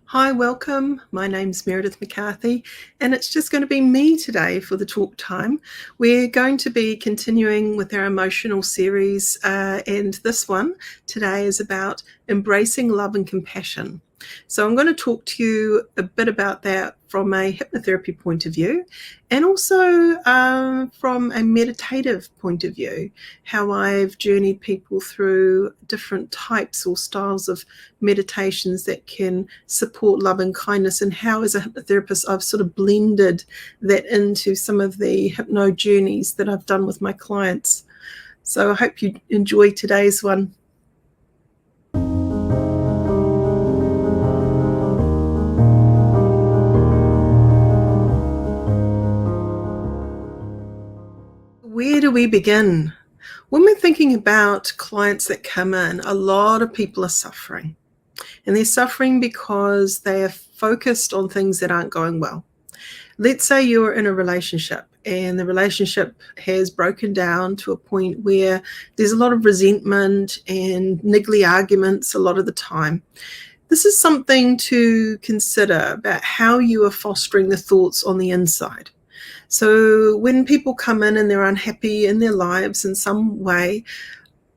Hi, welcome. My name's Meredith McCarthy, and it's just going to be me today for the talk time. We're going to be continuing with our emotional series, and this one today is about embracing love and compassion. So I'm going to talk to you a bit about that from a hypnotherapy point of view, and also from a meditative point of view, how I've journeyed people through different types or styles of meditations that can support love and kindness, and how as a hypnotherapist I've sort of blended that into some of the hypno journeys that I've done with my clients. So I hope you enjoy today's one. Where do we begin? When we're thinking about clients that come in, a lot of people are suffering. And they're suffering because they are focused on things that aren't going well. Let's say you're in a relationship and the relationship has broken down to a point where there's a lot of resentment and niggly arguments a lot of the time. This is something to consider about how you are fostering the thoughts on the inside. So when people come in and they're unhappy in their lives in some way,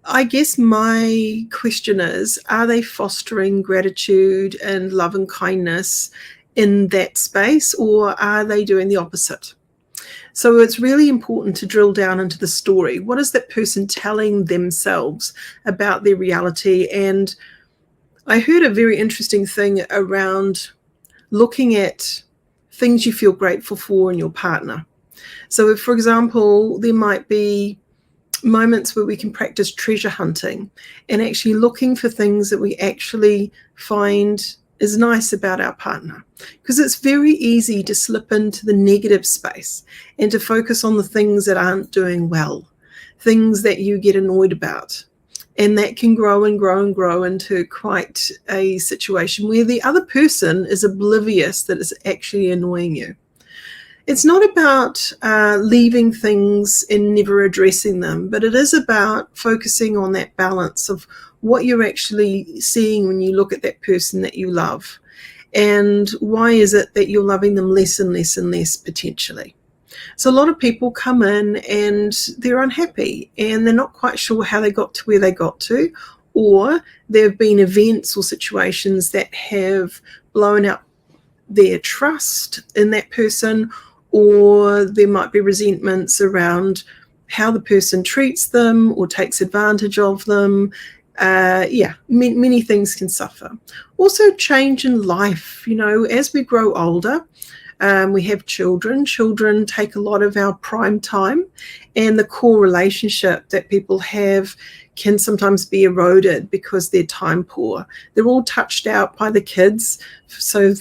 I guess my question is, are they fostering gratitude and love and kindness in that space, or are they doing the opposite? So it's really important to drill down into the story. What is that person telling themselves about their reality? And I heard a very interesting thing around looking at things you feel grateful for in your partner. So if, for example, there might be moments where we can practice treasure hunting and actually looking for things that we actually find is nice about our partner, because it's very easy to slip into the negative space and to focus on the things that aren't doing well, things that you get annoyed about. And that can grow and grow and grow into quite a situation where the other person is oblivious that it's actually annoying you. It's not about leaving things and never addressing them, but it is about focusing on that balance of what you're actually seeing when you look at that person that you love. And why is it that you're loving them less and less and less potentially? So a lot of people come in and they're unhappy and they're not quite sure how they got to where they got to, or there have been events or situations that have blown up their trust in that person, or there might be resentments around how the person treats them or takes advantage of them. Many things can suffer. Also change in life, as we grow older, we have children. Children take a lot of our prime time, and the core relationship that people have can sometimes be eroded because they're time poor. They're all touched out by the kids. So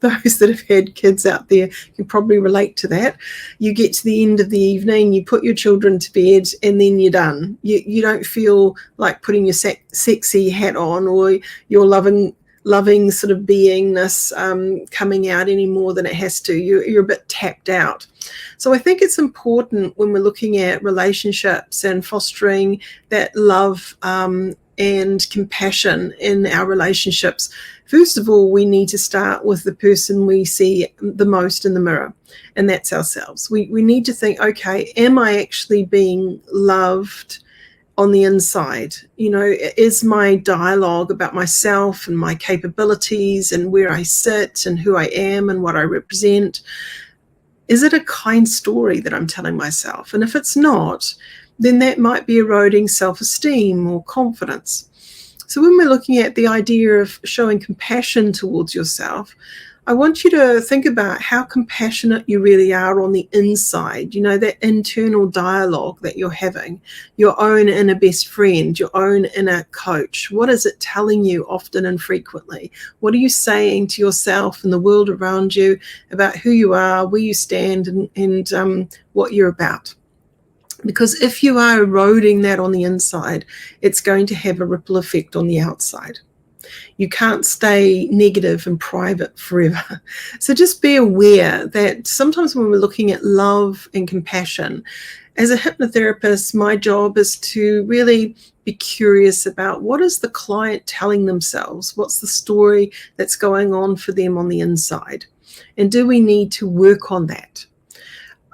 those that have had kids out there can probably relate to that. You get to the end of the evening, you put your children to bed, and then you're done. You don't feel like putting your sexy hat on, or your loving sort of beingness coming out any more than it has to. You're a bit tapped out. So I think it's important when we're looking at relationships and fostering that love and compassion in our relationships. First of all, we need to start with the person we see the most in the mirror, and that's ourselves. We need to think, okay, am I actually being loved on the inside? Is my dialogue about myself and my capabilities and where I sit and who I am and what I represent, is it a kind story that I'm telling myself? And if it's not, then that might be eroding self-esteem or confidence. So when we're looking at the idea of showing compassion towards yourself, I want you to think about how compassionate you really are on the inside, that internal dialogue that you're having, your own inner best friend, your own inner coach. What is it telling you often and frequently? What are you saying to yourself and the world around you about who you are, where you stand, and what you're about? Because if you are eroding that on the inside, it's going to have a ripple effect on the outside. You can't stay negative and private forever. So just be aware that sometimes when we're looking at love and compassion, As a hypnotherapist, my job is to really be curious about what is the client telling themselves? What's the story that's going on for them on the inside? And do we need to work on that?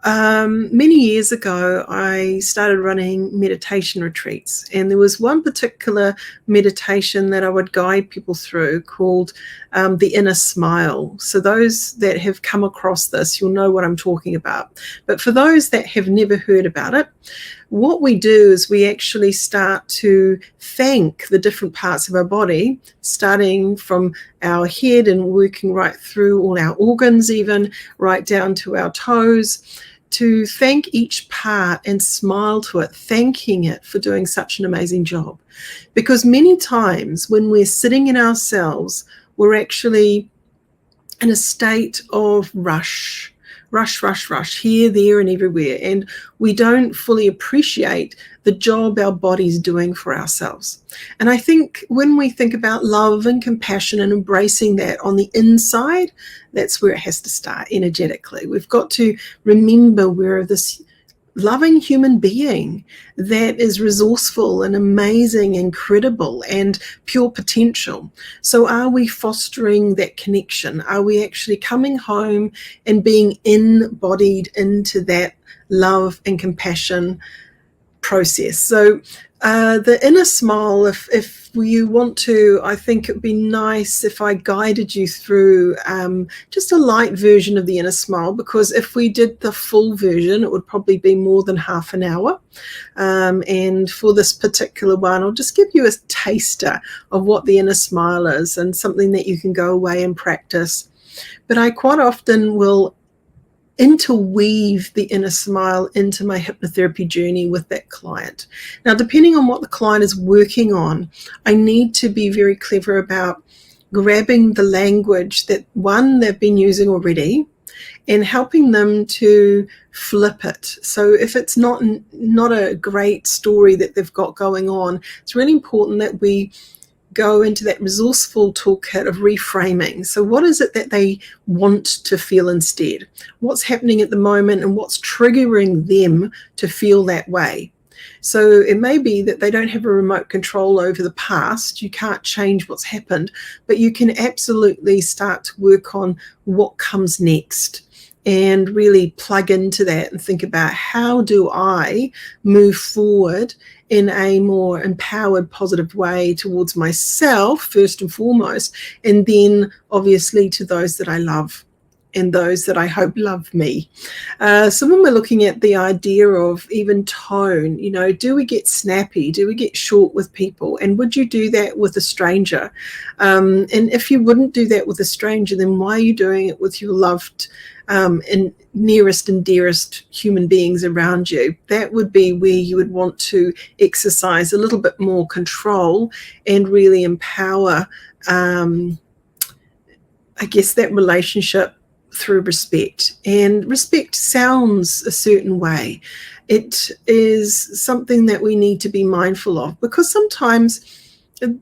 Many years ago, I started running meditation retreats, and there was one particular meditation that I would guide people through called the inner smile. So those that have come across this, you'll know what I'm talking about. But for those that have never heard about it, what we do is we actually start to thank the different parts of our body, starting from our head and working right through all our organs, even right down to our toes, to thank each part and smile to it, thanking it for doing such an amazing job. Because many times when we're sitting in ourselves, we're actually in a state of rush, here, there, and everywhere. And we don't fully appreciate the job our body's doing for ourselves. And I think when we think about love and compassion and embracing that on the inside, that's where it has to start energetically. We've got to remember we're this loving human being that is resourceful and amazing, incredible, and pure potential. So are we fostering that connection? Are we actually coming home and being embodied into that love and compassion process? So the inner smile, if you want to, I think it would be nice if I guided you through just a light version of the inner smile, because if we did the full version, it would probably be more than half an hour. And for this particular one, I'll just give you a taster of what the inner smile is and something that you can go away and practice. But I quite often will interweave the inner smile into my hypnotherapy journey with that client. Now, depending on what the client is working on, I need to be very clever about grabbing the language that, one, they've been using already, and helping them to flip it. So if it's not a great story that they've got going on, it's really important that we go into that resourceful toolkit of reframing. So what is it that they want to feel instead? What's happening at the moment and what's triggering them to feel that way? So it may be that they don't have a remote control over the past. You can't change what's happened, but you can absolutely start to work on what comes next and really plug into that and think about, how do I move forward in a more empowered, positive way towards myself, first and foremost, and then obviously to those that I love and those that I hope love me. So when we're looking at the idea of even tone, do we get snappy? Do we get short with people? And would you do that with a stranger? And if you wouldn't do that with a stranger, then why are you doing it with your loved and nearest and dearest human beings around you? That would be where you would want to exercise a little bit more control and really empower, I guess, that relationship through respect. And respect sounds a certain way. It is something that we need to be mindful of, because sometimes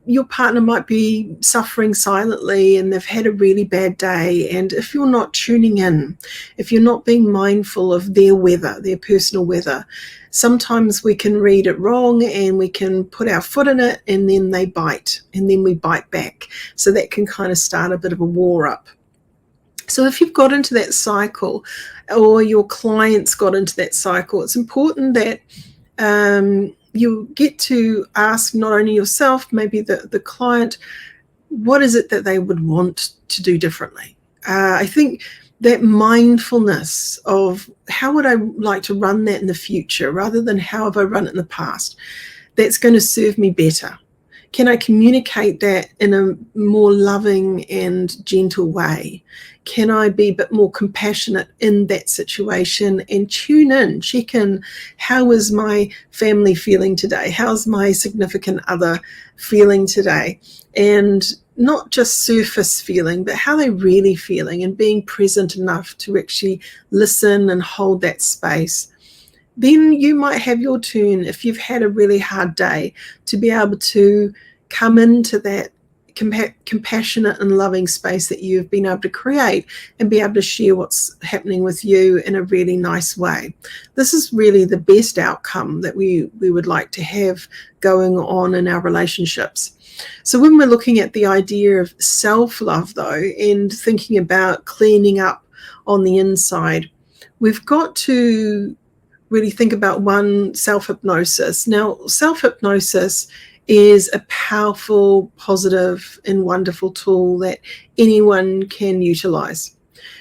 your partner might be suffering silently and they've had a really bad day. And if you're not tuning in, if you're not being mindful of their weather, their personal weather, sometimes we can read it wrong and we can put our foot in it, and then they bite, and then we bite back. So that can kind of start a bit of a war up. So if you've got into that cycle, or your clients got into that cycle, it's important that you get to ask not only yourself, maybe the client, what is it that they would want to do differently? I think that mindfulness of how would I like to run that in the future, rather than how have I run it in the past, that's going to serve me better. Can I communicate that in a more loving and gentle way? Can I be a bit more compassionate in that situation and tune in, check in, how is my family feeling today? How's my significant other feeling today? And not just surface feeling, but how they're really feeling, and being present enough to actually listen and hold that space. Then you might have your turn, if you've had a really hard day, to be able to come into that compassionate and loving space that you've been able to create, and be able to share what's happening with you in a really nice way. This is really the best outcome that we would like to have going on in our relationships. So when we're looking at the idea of self-love, though, and thinking about cleaning up on the inside, we've got to really think about one, self-hypnosis. Now, self-hypnosis is a powerful, positive, and wonderful tool that anyone can utilize.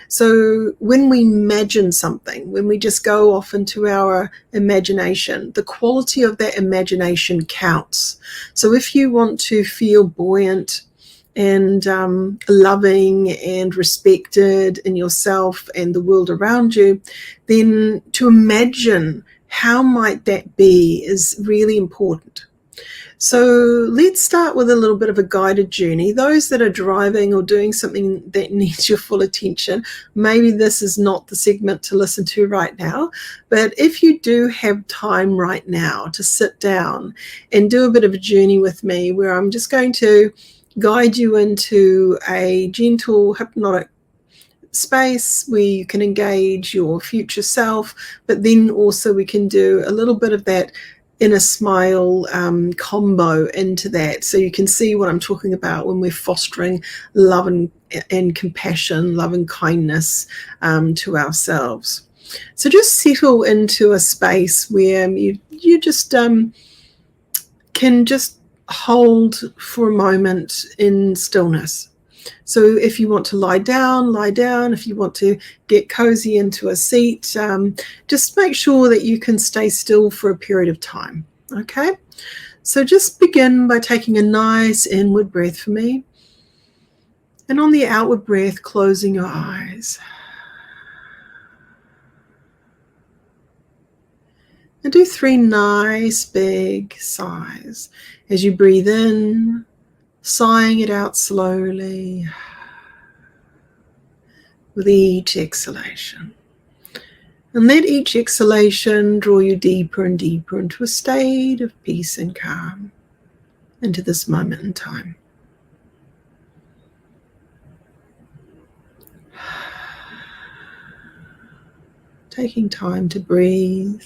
So when we imagine something, when we just go off into our imagination, the quality of that imagination counts. So if you want to feel buoyant and loving and respected in yourself and the world around you, then to imagine how might that be is really important. So let's start with a little bit of a guided journey. Those that are driving or doing something that needs your full attention, maybe this is not the segment to listen to right now, but if you do have time right now to sit down and do a bit of a journey with me, where I'm just going to guide you into a gentle hypnotic space where you can engage your future self, but then also we can do a little bit of that inner smile combo into that, so you can see what I'm talking about when we're fostering love and compassion, love and kindness to ourselves. So just settle into a space where you just can just hold for a moment in stillness. So if you want to lie down, lie down. If you want to get cozy into a seat, just make sure that you can stay still for a period of time. Okay? So just begin by taking a nice inward breath for me. And on the outward breath, closing your eyes. And do 3 nice big sighs as you breathe in, sighing it out slowly with each exhalation. And let each exhalation draw you deeper and deeper into a state of peace and calm, into this moment in time. Taking time to breathe,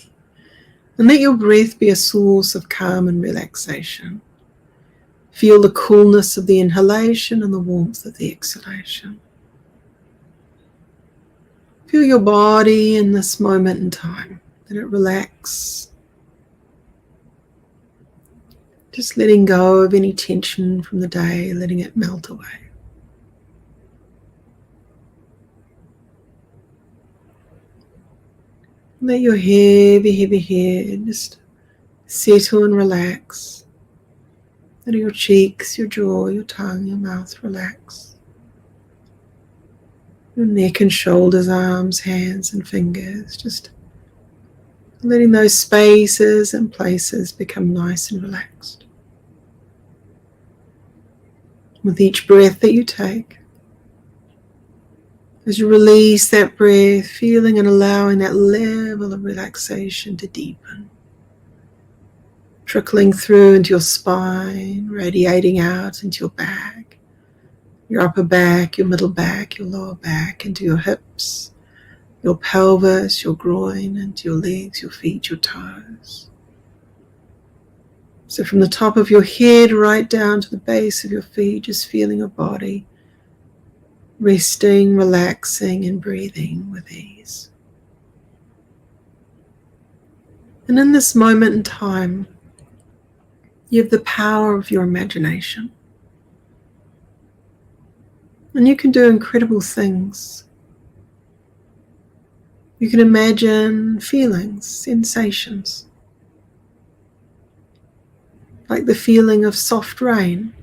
and let your breath be a source of calm and relaxation. Feel the coolness of the inhalation and the warmth of the exhalation. Feel your body in this moment in time. Let it relax. Just letting go of any tension from the day, letting it melt away. Let your heavy, heavy head just settle and relax. Let your cheeks, your jaw, your tongue, your mouth relax. Your neck and shoulders, arms, hands and fingers, just letting those spaces and places become nice and relaxed. With each breath that you take, as you release that breath, feeling and allowing that level of relaxation to deepen, trickling through into your spine, radiating out into your back, your upper back, your middle back, your lower back, into your hips, your pelvis, your groin, into your legs, your feet, your toes. So from the top of your head right down to the base of your feet, just feeling your body resting, relaxing, and breathing with ease. And in this moment in time, you have the power of your imagination. And you can do incredible things. You can imagine feelings, sensations, like the feeling of soft rain,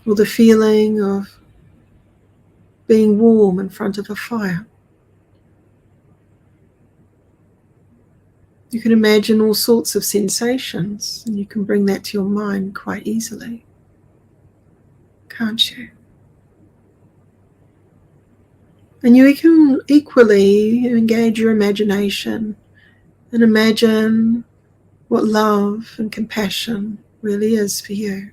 or the feeling of being warm in front of a fire. You can imagine all sorts of sensations, and you can bring that to your mind quite easily, can't you? And you can equally engage your imagination and imagine what love and compassion really is for you.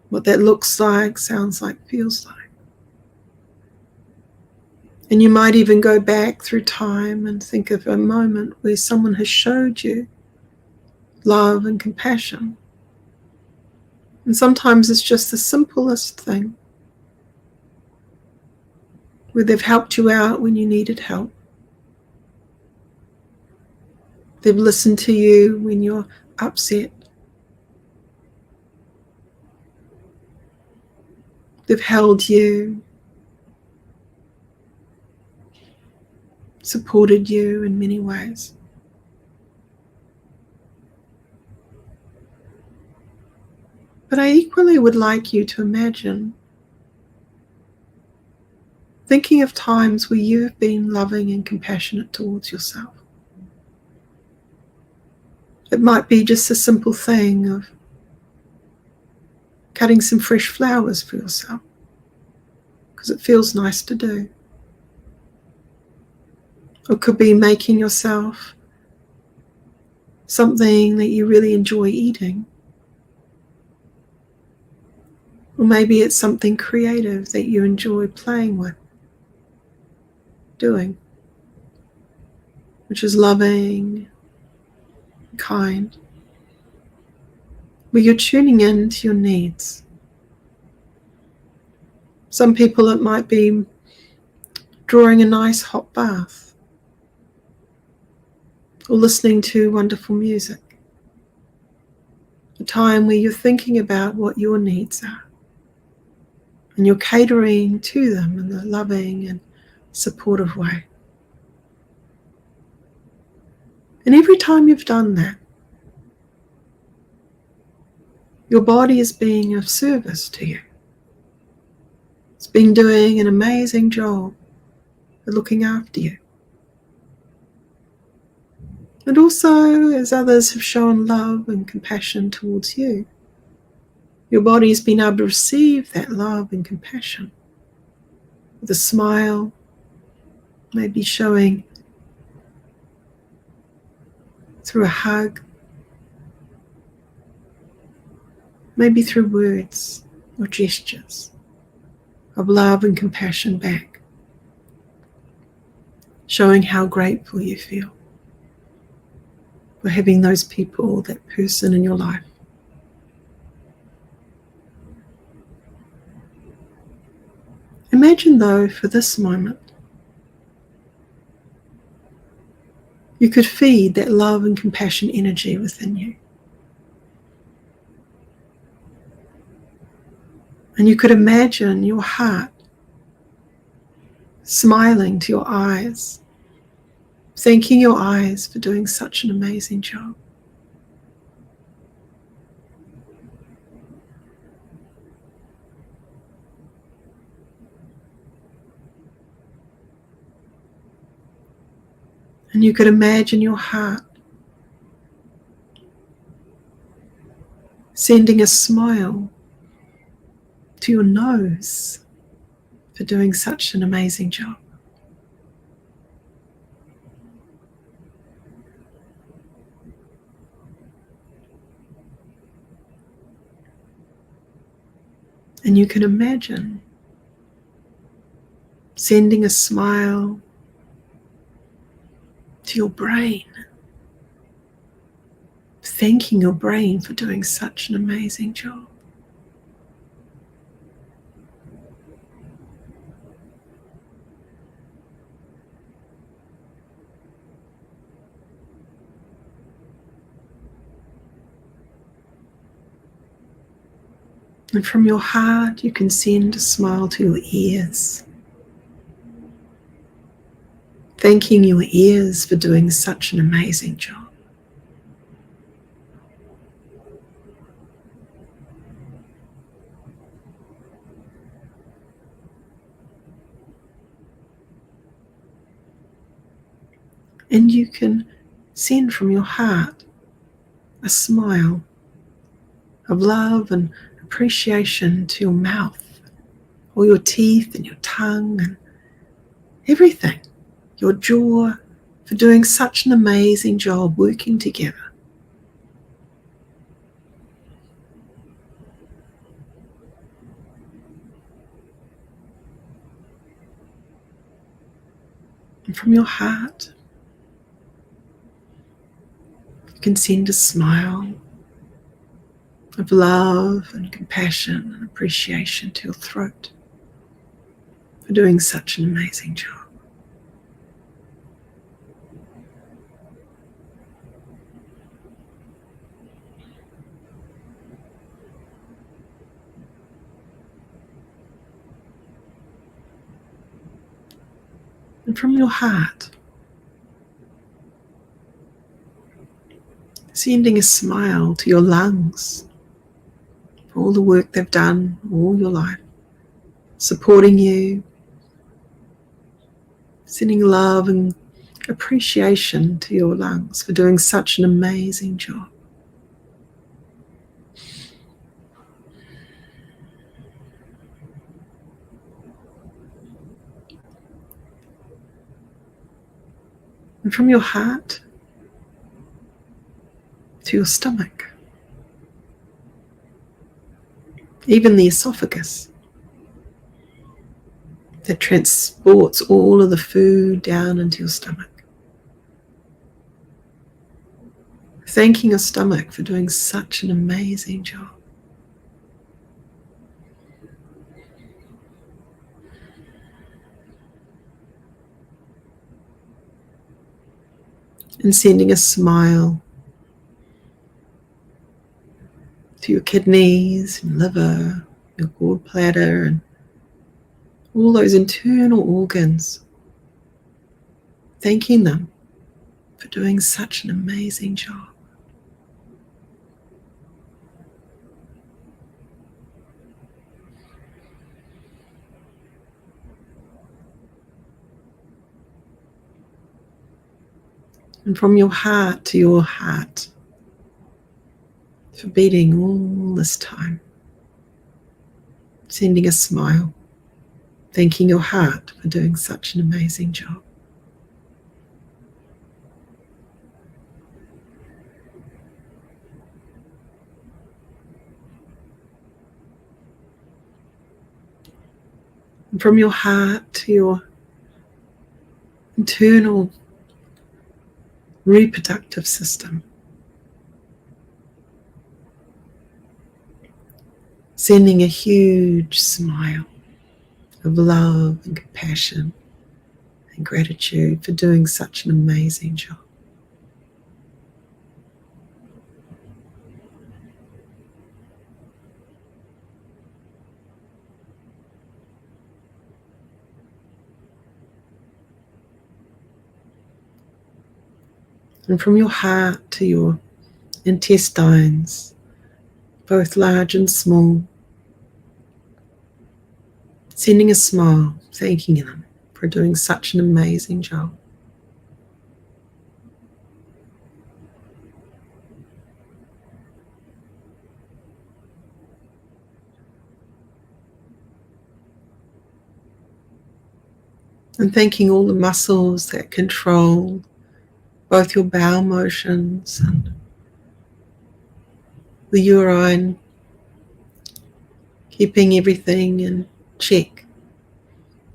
What that looks like, sounds like, feels like. And you might even go back through time and think of a moment where someone has showed you love and compassion. And sometimes it's just the simplest thing, where they've helped you out when you needed help. They've listened to you when you're upset. They've held you, supported you in many ways. But I equally would like you to imagine thinking of times where you've been loving and compassionate towards yourself. It might be just a simple thing of cutting some fresh flowers for yourself, because it feels nice to do. Or it could be making yourself something that you really enjoy eating. Or maybe it's something creative that you enjoy playing with, doing, which is loving, kind, where you're tuning in to your needs. Some people, it might be drawing a nice hot bath, or listening to wonderful music. A time where you're thinking about what your needs are, and you're catering to them in a loving and supportive way. And every time you've done that, your body is being of service to you. It's been doing an amazing job at looking after you. And also, as others have shown love and compassion towards you, your body's been able to receive that love and compassion with a smile, maybe showing through a hug, maybe through words or gestures of love and compassion back, showing how grateful you feel for having those people, that person in your life. Imagine, though, for this moment, you could feed that love and compassion energy within you. And you could imagine your heart smiling to your eyes, thanking your eyes for doing such an amazing job. And you could imagine your heart sending a smile to your nose for doing such an amazing job. And you can imagine sending a smile to your brain, thanking your brain for doing such an amazing job. And from your heart, you can send a smile to your ears, thanking your ears for doing such an amazing job. And you can send from your heart a smile of love and appreciation to your mouth, or your teeth and your tongue and everything, your jaw, for doing such an amazing job working together. And from your heart, you can send a smile of love and compassion and appreciation to your throat for doing such an amazing job. And from your heart, sending a smile to your lungs for all the work they've done all your life, supporting you, sending love and appreciation to your lungs for doing such an amazing job. And from your heart to your stomach, even the esophagus that transports all of the food down into your stomach. Thanking your stomach for doing such an amazing job. And sending a smile to your kidneys and liver, your gallbladder, and all those internal organs. Thanking them for doing such an amazing job. And from your heart to your heart, for beating all this time, sending a smile, thanking your heart for doing such an amazing job. And from your heart to your internal reproductive system, sending a huge smile of love and compassion and gratitude for doing such an amazing job. And from your heart to your intestines, both large and small, sending a smile, thanking them for doing such an amazing job. And thanking all the muscles that control both your bowel motions and the urine, keeping everything in check.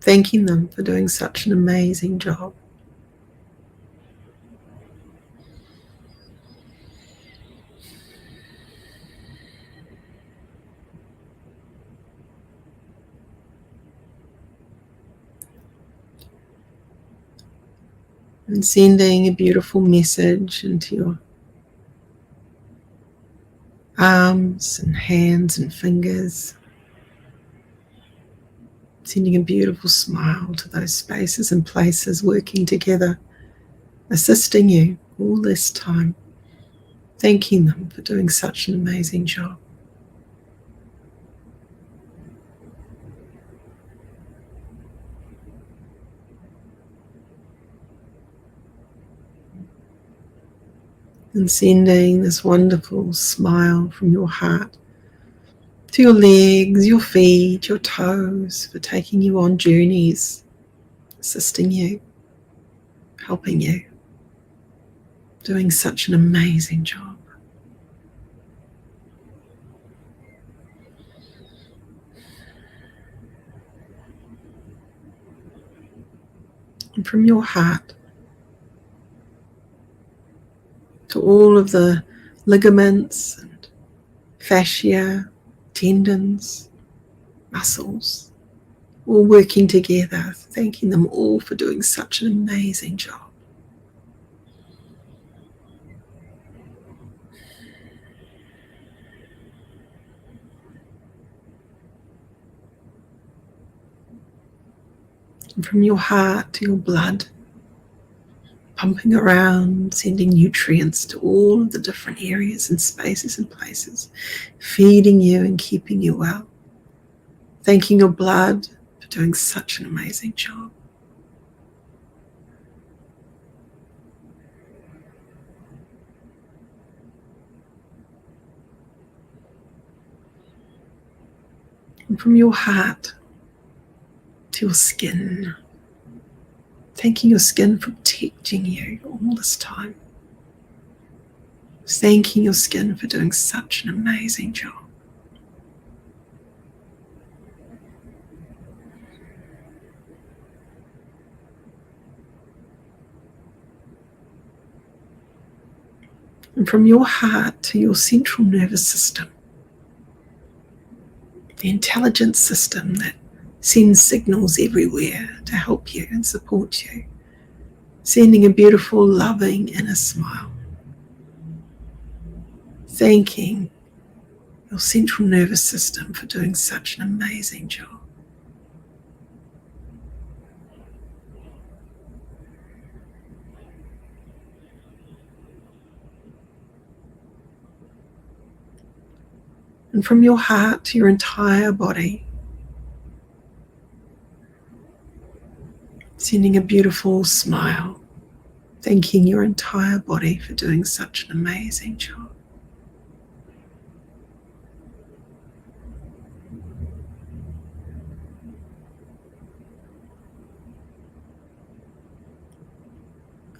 Thanking them for doing such an amazing job. And sending a beautiful message into your arms and hands and fingers. Sending a beautiful smile to those spaces and places working together, assisting you all this time. Thanking them for doing such an amazing job. And sending this wonderful smile from your heart to your legs, your feet, your toes, for taking you on journeys, assisting you, helping you, doing such an amazing job. And from your heart to all of the ligaments and fascia, tendons, muscles, all working together, thanking them all for doing such an amazing job. And from your heart to your blood, pumping around, sending nutrients to all of the different areas and spaces and places, feeding you and keeping you well. Thanking your blood for doing such an amazing job. And from your heart to your skin, thanking your skin for protecting you all this time. Thanking your skin for doing such an amazing job. And from your heart to your central nervous system, the intelligence system that sends signals everywhere to help you and support you, sending a beautiful, loving inner smile. Thanking your central nervous system for doing such an amazing job. And from your heart to your entire body, sending a beautiful smile, thanking your entire body for doing such an amazing job.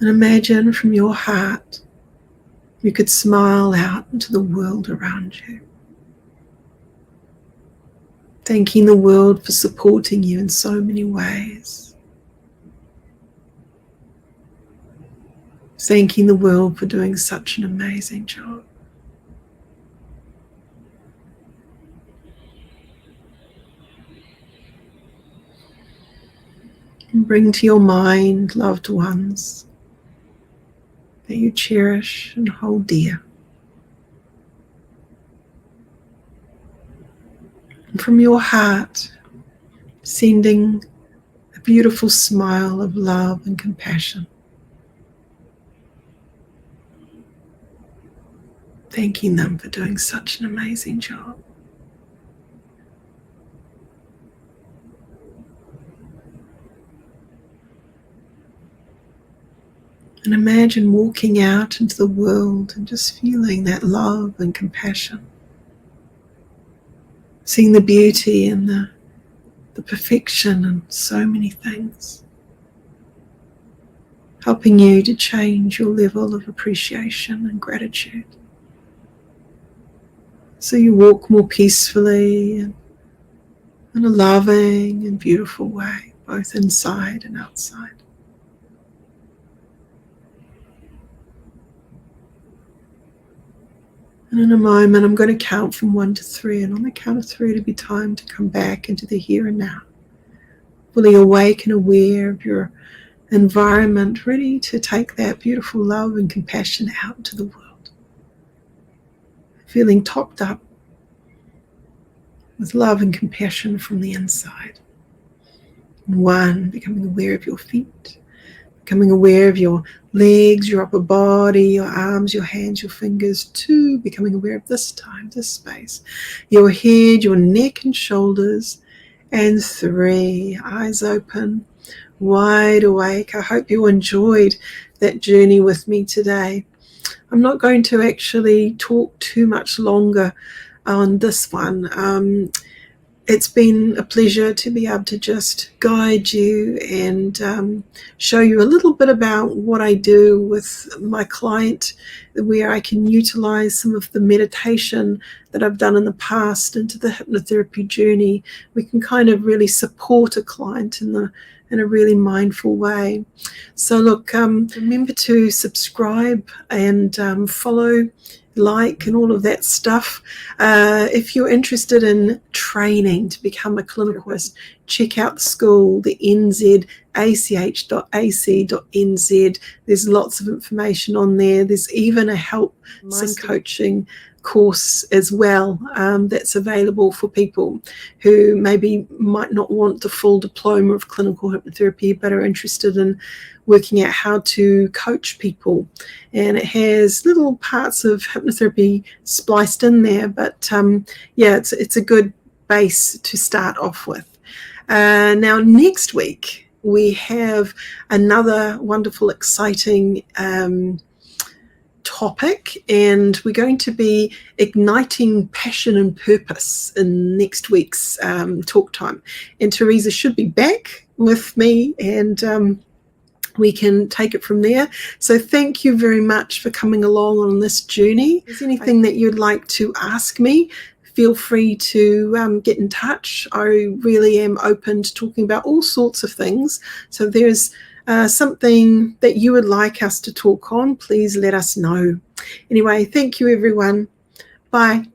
And imagine from your heart, you could smile out into the world around you, thanking the world for supporting you in so many ways, thanking the world for doing such an amazing job. And bring to your mind loved ones that you cherish and hold dear. And from your heart, sending a beautiful smile of love and compassion, thanking them for doing such an amazing job. And imagine walking out into the world and just feeling that love and compassion, seeing the beauty and the perfection in so many things, helping you to change your level of appreciation and gratitude. So you walk more peacefully and in a loving and beautiful way, both inside and outside. And in a moment, I'm going to count from 1 to 3, and on the count of 3, it'll be time to come back into the here and now, fully awake and aware of your environment, ready to take that beautiful love and compassion out into the world, feeling topped up with love and compassion from the inside. 1, becoming aware of your feet, becoming aware of your legs, your upper body, your arms, your hands, your fingers. 2, becoming aware of this time, this space, your head, your neck and shoulders. And 3, eyes open, wide awake. I hope you enjoyed that journey with me today. I'm not going to actually talk too much longer on this one. It's been a pleasure to be able to just guide you and show you a little bit about what I do with my client, where I can utilize some of the meditation that I've done in the past into the hypnotherapy journey. We can kind of really support a client in a really mindful way. So look, remember to subscribe and follow, like, and all of that stuff. If you're interested in training to become a clinicalist, check out the school, the NZACH.ac.nz. There's lots of information on there. There's even a help some coaching course as well that's available for people who maybe might not want the full diploma of clinical hypnotherapy but are interested in working out how to coach people. And it has little parts of hypnotherapy spliced in there, but yeah, it's a good base to start off with. Now next week we have another wonderful, exciting topic, and we're going to be igniting passion and purpose in next week's talk time. And Teresa should be back with me, and we can take it from there. So thank you very much for coming along on this journey. If there's anything that you'd like to ask me, feel free to get in touch. I really am open to talking about all sorts of things. So if there's something that you would like us to talk on, please let us know. Anyway, thank you everyone. Bye.